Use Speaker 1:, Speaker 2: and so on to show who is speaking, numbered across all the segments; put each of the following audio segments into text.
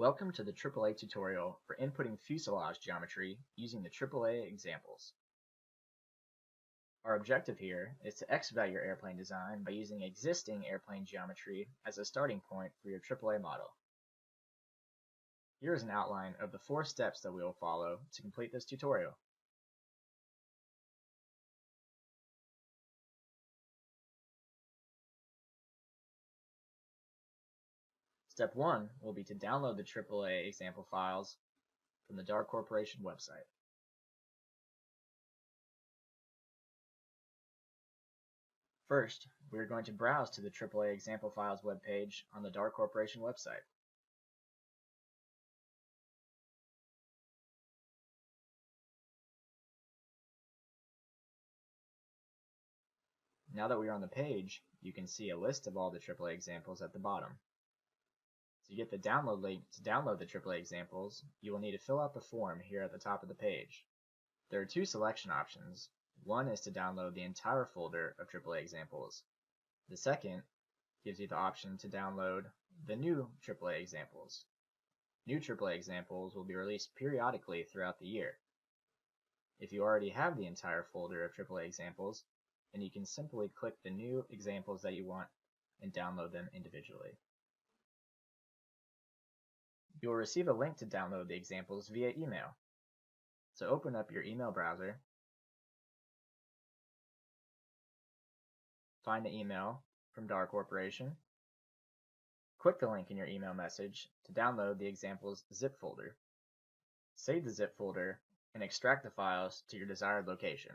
Speaker 1: Welcome to the AAA tutorial for inputting fuselage geometry using the AAA examples. Our objective here is to expedite your airplane design by using existing airplane geometry as a starting point for your AAA model. Here is an outline of the 4 steps that we will follow to complete this tutorial. Step 1 will be to download the AAA example files from the DAR Corporation website. First, we are going to browse to the AAA example files webpage on the DAR Corporation website. Now that we are on the page, you can see a list of all the AAA examples at the bottom. To get the download link to download the AAA examples, you will need to fill out the form here at the top of the page. There are 2 selection options. One is to download the entire folder of AAA examples. The second gives you the option to download the new AAA examples. New AAA examples will be released periodically throughout the year. If you already have the entire folder of AAA examples, then you can simply click the new examples that you want and download them individually. You will receive a link to download the examples via email. So open up your email browser, find the email from DAR Corporation, click the link in your email message to download the examples zip folder. Save the zip folder and extract the files to your desired location.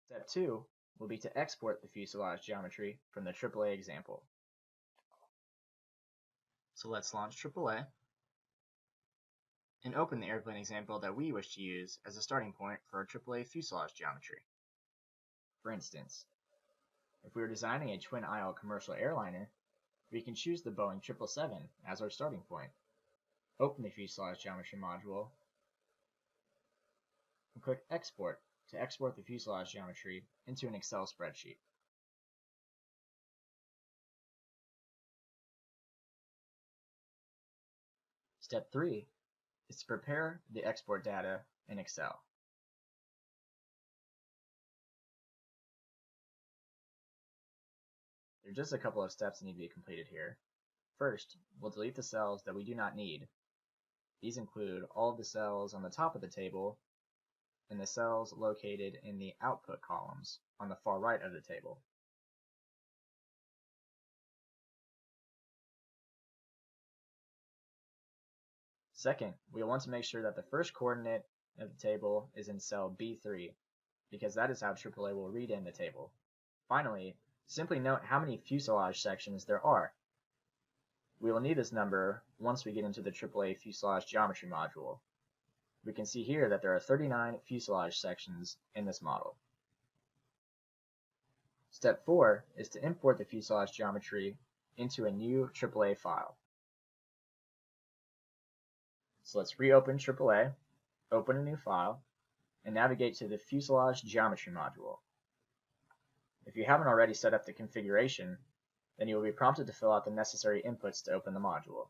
Speaker 1: Step 2 will be to export the fuselage geometry from the AAA example. So let's launch AAA and open the airplane example that we wish to use as a starting point for our AAA fuselage geometry. For instance, if we are designing a twin-aisle commercial airliner, we can choose the Boeing 777 as our starting point. Open the fuselage geometry module and click Export to export the fuselage geometry into an Excel spreadsheet. Step 3 is to prepare the export data in Excel. There are just a couple of steps that need to be completed here. First, we'll delete the cells that we do not need. These include all of the cells on the top of the table and the cells located in the output columns on the far right of the table. Second, we want to make sure that the first coordinate of the table is in cell B3, because that is how AAA will read in the table. Finally, simply note how many fuselage sections there are. We will need this number once we get into the AAA fuselage geometry module. We can see here that there are 39 fuselage sections in this model. Step 4 is to import the fuselage geometry into a new AAA file. So let's reopen AAA, open a new file, and navigate to the fuselage geometry module. If you haven't already set up the configuration, then you will be prompted to fill out the necessary inputs to open the module.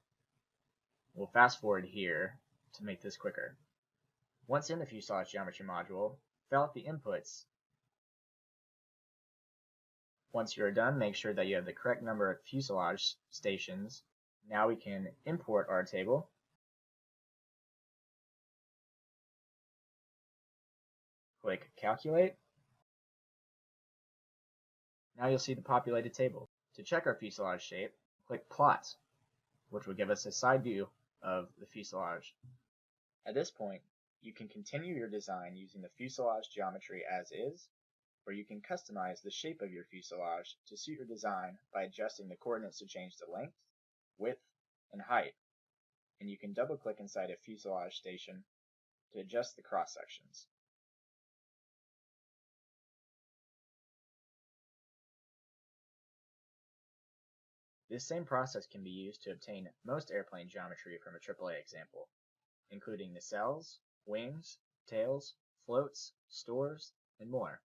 Speaker 1: We'll fast forward here to make this quicker. Once in the fuselage geometry module, fill out the inputs. Once you are done, make sure that you have the correct number of fuselage stations. Now we can import our table. Click Calculate. Now you'll see the populated table. To check our fuselage shape, click Plot, which will give us a side view of the fuselage. At this point, you can continue your design using the fuselage geometry as is, or you can customize the shape of your fuselage to suit your design by adjusting the coordinates to change the length, width, and height, and you can double-click inside a fuselage station to adjust the cross sections. This same process can be used to obtain most airplane geometry from a AAA example, including the cells, wings, tails, floats, stores, and more.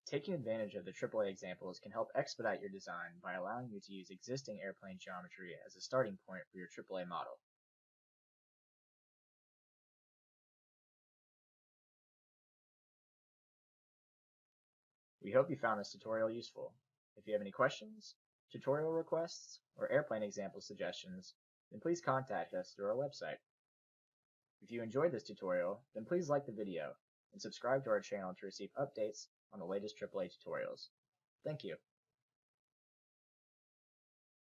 Speaker 1: Taking advantage of the AAA examples can help expedite your design by allowing you to use existing airplane geometry as a starting point for your AAA model. We hope you found this tutorial useful. If you have any questions, tutorial requests, or airplane example suggestions, then please contact us through our website. If you enjoyed this tutorial, then please like the video and subscribe to our channel to receive updates on the latest AAA tutorials. Thank you.